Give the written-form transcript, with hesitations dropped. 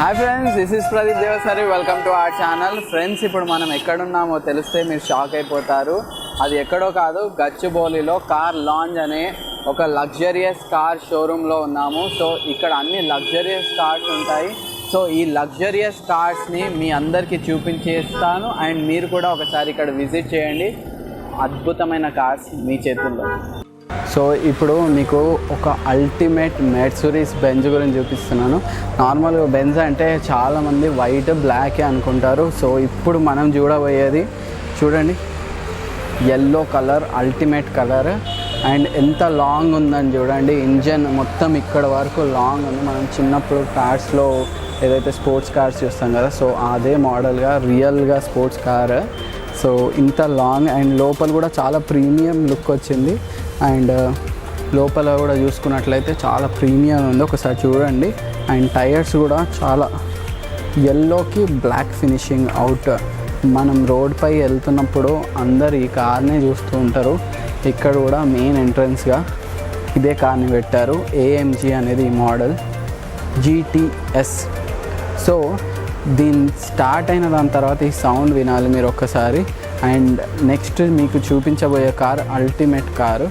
Hi friends, this is Pradeep Devasari. Welcome to our channel. Friends, ఇప్పుడు మనం ఎక్కడున్నామో తెలిస్తే మీరు షాక్ అయిపోతారు. అది ఎక్కడో కాదు, గచ్చిబౌలిలో కార్ లాంజ్ అనే ఒక లగ్జరియస్ కార్ షోరూంలో ఉన్నాము. సో ఇక్కడ అన్ని లగ్జరియస్ కార్స్ ఉంటాయి. సో ఈ లగ్జరియస్ కార్స్ని మీ అందరికీ చూపించేస్తాను. అండ్ మీరు కూడా ఒకసారి ఇక్కడ విజిట్ చేయండి. అద్భుతమైన కార్స్ మీ చేతుల్లో. సో ఇప్పుడు మీకు ఒక అల్టిమేట్ మెర్సిడీస్ బెంజ్ గురించి చూపిస్తున్నాను. నార్మల్గా బెంజ్ అంటే చాలామంది వైట్ బ్లాకే అనుకుంటారు. సో ఇప్పుడు మనం చూడబోయేది చూడండి, yellow colour, ultimate colour. And ఎంత లాంగ్ ఉందని చూడండి. ఇంజన్ మొత్తం ఇక్కడ వరకు లాంగ్ ఉంది. మనం చిన్నప్పుడు కార్స్లో ఏదైతే స్పోర్ట్స్ కార్స్ చూస్తాం కదా, సో అదే మోడల్గా రియల్గా స్పోర్ట్స్ కార్. సో ఇంత లాంగ్ అండ్ లోపల కూడా చాలా ప్రీమియం లుక్ వచ్చింది. అండ్ లోపల కూడా చూసుకున్నట్లయితే చాలా ప్రీమియం ఉంది, ఒకసారి చూడండి. అండ్ టైర్స్ కూడా చాలా ఎల్లోకి బ్లాక్ ఫినిషింగ్ అవుట్. మనం రోడ్పై వెళ్తున్నప్పుడు అందరు ఈ కార్నే చూస్తూ ఉంటారు. ఇక్కడ కూడా మెయిన్ ఎంట్రన్స్గా ఇదే కార్ని పెట్టారు. AMG అనేది ఈ మోడల్ GTS. సో దీని స్టార్ట్ అయిన దాని తర్వాత ఈ సౌండ్ వినాలి మీరు ఒక్కసారి. అండ్ నెక్స్ట్ మీకు చూపించబోయే కార్ అల్టిమేట్ కారు.